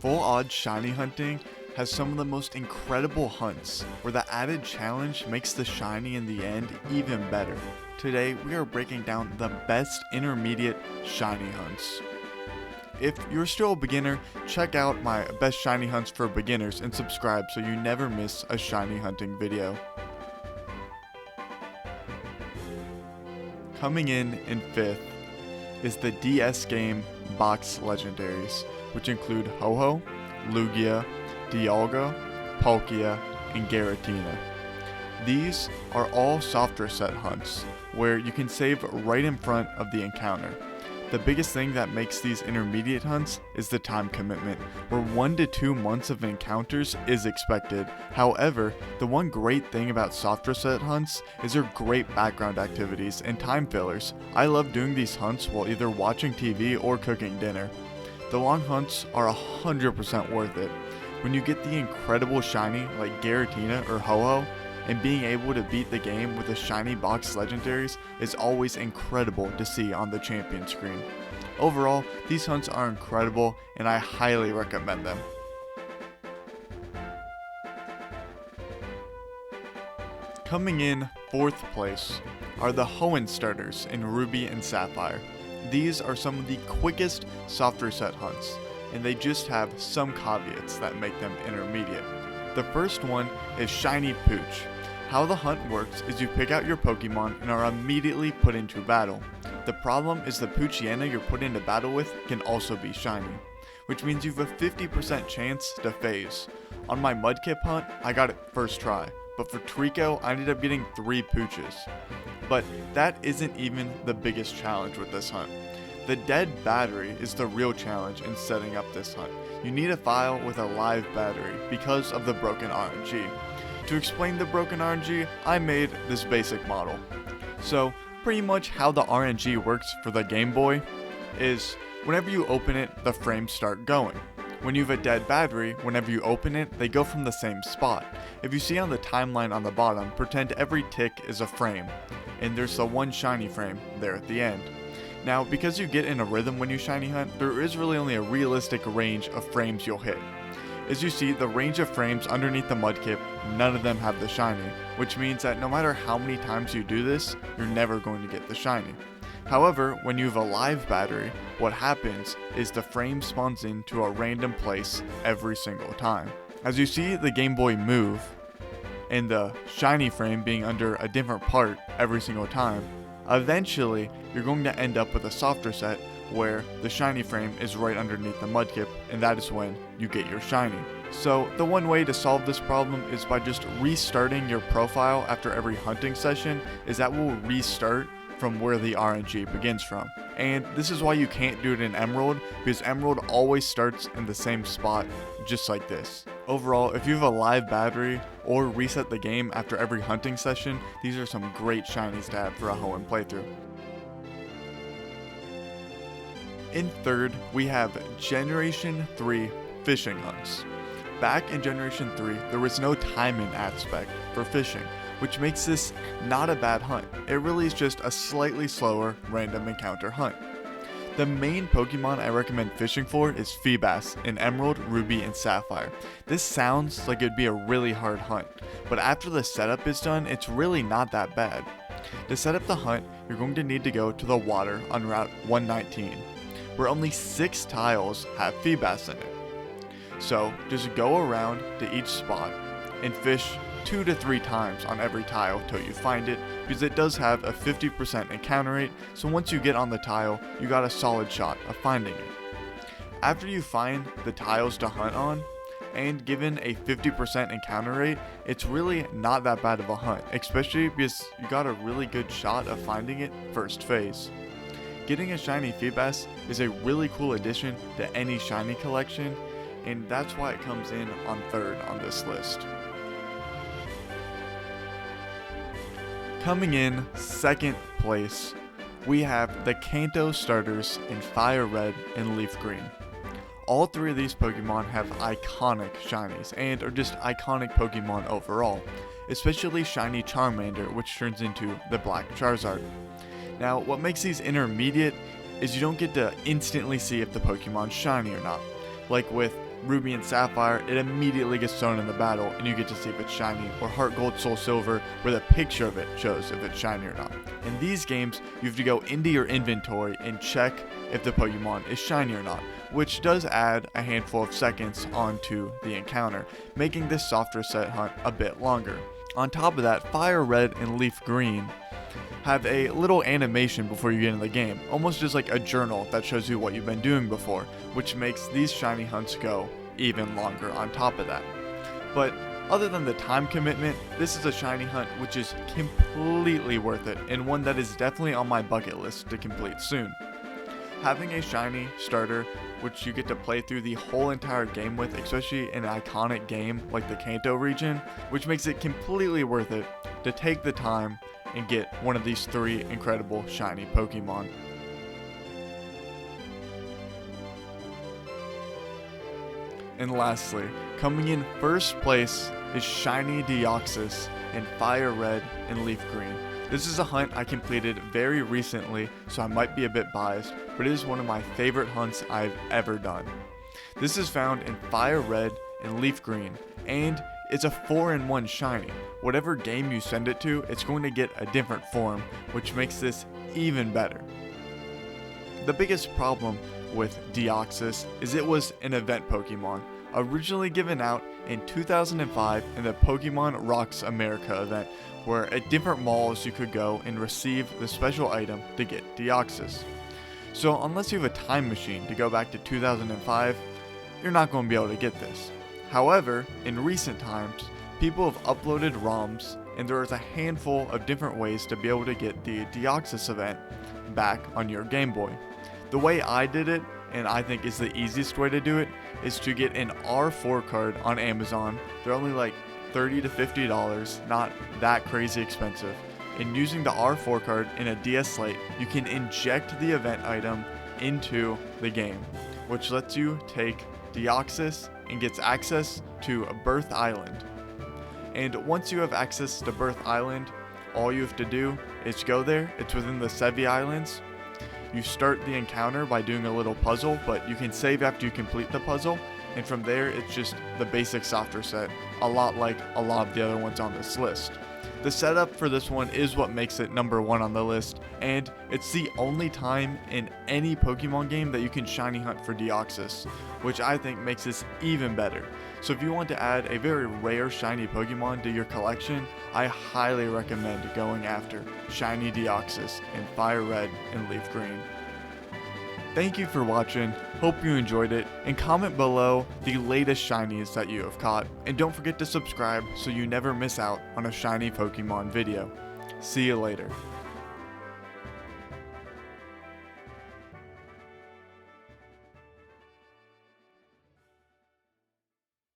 Full odds shiny hunting has some of the most incredible hunts, where the added challenge makes the shiny in the end even better. Today we are breaking down the best intermediate shiny hunts. If you're still a beginner, check out my best shiny hunts for beginners and subscribe so you never miss a shiny hunting video. Coming in 5th is the DS game box legendaries, which include Ho-Oh, Lugia, Dialga, Palkia, and Giratina. These are all softer set hunts, where you can save right in front of the encounter. The biggest thing that makes these intermediate hunts is the time commitment, where 1 to 2 months of encounters is expected. However, the one great thing about softer set hunts is their great background activities and time fillers. I love doing these hunts while either watching TV or cooking dinner. The long hunts are 100% worth it. When you get the incredible shiny like Giratina or Ho-Oh, and being able to beat the game with the shiny box legendaries is always incredible to see on the champion screen. Overall, these hunts are incredible and I highly recommend them. Coming in 4th place are the Hoenn starters in Ruby and Sapphire. These are some of the quickest softer set hunts, and they just have some caveats that make them intermediate. The first one is Shiny Pooch. How the hunt works is you pick out your Pokemon and are immediately put into battle. The problem is the Poochyena you're put into battle with can also be shiny, which means you have a 50% chance to phase. On my Mudkip hunt, I got it first try, but for Treecko, I ended up getting 3 Pooches. But that isn't even the biggest challenge with this hunt. The dead battery is the real challenge in setting up this hunt. You need a file with a live battery because of the broken RNG. To explain the broken RNG, I made this basic model. So pretty much how the RNG works for the Game Boy is whenever you open it, the frames start going. When you have a dead battery, whenever you open it, they go from the same spot. If you see on the timeline on the bottom, pretend every tick is a frame, and there's the one shiny frame there at the end. Now, because you get in a rhythm when you shiny hunt, there is really only a realistic range of frames you'll hit. As you see, the range of frames underneath the Mudkip, none of them have the shiny, which means that no matter how many times you do this, you're never going to get the shiny. However, when you have a live battery, what happens is the frame spawns into a random place every single time. As you see the Game Boy move, and the shiny frame being under a different part every single time, eventually you're going to end up with a softer set where the shiny frame is right underneath the Mudkip, and that is when you get your shiny. So the one way to solve this problem is by just restarting your profile after every hunting session, is that will restart from where the RNG begins from. And this is why you can't do it in Emerald, because Emerald always starts in the same spot, just like this. Overall, if you have a live battery or reset the game after every hunting session, these are some great shinies to have for a Hoenn playthrough. In 3rd, we have Generation 3 fishing hunts. Back in Generation 3, there was no timing aspect for fishing, which makes this not a bad hunt. It really is just a slightly slower random encounter hunt. The main Pokemon I recommend fishing for is Feebas in Emerald, Ruby, and Sapphire. This sounds like it'd be a really hard hunt, but after the setup is done, it's really not that bad. To set up the hunt, you're going to need to go to the water on Route 119. Where only 6 tiles have Feebas in it. So just go around to each spot and fish 2 to 3 times on every tile till you find it, because it does have a 50% encounter rate, so once you get on the tile, you got a solid shot of finding it. After you find the tiles to hunt on, and given a 50% encounter rate, it's really not that bad of a hunt, especially because you got a really good shot of finding it first phase. Getting a shiny Feebas is a really cool addition to any shiny collection, and that's why it comes in on 3rd on this list. Coming in 2nd place, we have the Kanto starters in FireRed and LeafGreen. All 3 of these Pokemon have iconic shinies, and are just iconic Pokemon overall, especially shiny Charmander, which turns into the Black Charizard. Now, what makes these intermediate is you don't get to instantly see if the Pokemon's shiny or not. Like with Ruby and Sapphire, it immediately gets thrown in the battle and you get to see if it's shiny, or Heart Gold, Soul Silver, where the picture of it shows if it's shiny or not. In these games, you have to go into your inventory and check if the Pokemon is shiny or not, which does add a handful of seconds onto the encounter, making this softer set hunt a bit longer. On top of that, FireRed and LeafGreen have a little animation before you get in the game, almost just like a journal that shows you what you've been doing before, which makes these shiny hunts go even longer on top of that. But other than the time commitment, this is a shiny hunt which is completely worth it, and one that is definitely on my bucket list to complete soon. Having a shiny starter which you get to play through the whole entire game with, especially in an iconic game like the Kanto region, which makes it completely worth it to take the time and get one of these 3 incredible shiny Pokemon. And lastly, coming in first place is shiny Deoxys and FireRed and LeafGreen. This is a hunt I completed very recently, so I might be a bit biased, but it is one of my favorite hunts I've ever done. This is found in FireRed and LeafGreen, and it's a 4-in-1 shiny. Whatever game you send it to, it's going to get a different form, which makes this even better. The biggest problem with Deoxys is it was an event Pokemon, originally given out in 2005 in the Pokemon Rocks America event, where at different malls you could go and receive the special item to get Deoxys. So unless you have a time machine to go back to 2005, you're not going to be able to get this. However, in recent times, people have uploaded ROMs, and there is a handful of different ways to be able to get the Deoxys event back on your Game Boy. The way I did it, and I think is the easiest way to do it, is to get an R4 card on Amazon. They're only like $30 to $50, not that crazy expensive. And using the R4 card in a DS Lite, you can inject the event item into the game, which lets you take Deoxys and gets access to Birth Island. And once you have access to Birth Island, all you have to do is go there. It's within the Sevi Islands. You start the encounter by doing a little puzzle, but you can save after you complete the puzzle, and from there it's just the basic softer set, a lot like a lot of the other ones on this list. The setup for this one is what makes it number 1 on the list, and it's the only time in any Pokemon game that you can shiny hunt for Deoxys, which I think makes this even better. So if you want to add a very rare shiny Pokemon to your collection, I highly recommend going after shiny Deoxys in FireRed and LeafGreen. Thank you for watching, hope you enjoyed it, and comment below the latest shinies that you have caught, and don't forget to subscribe so you never miss out on a shiny Pokemon video. See you later.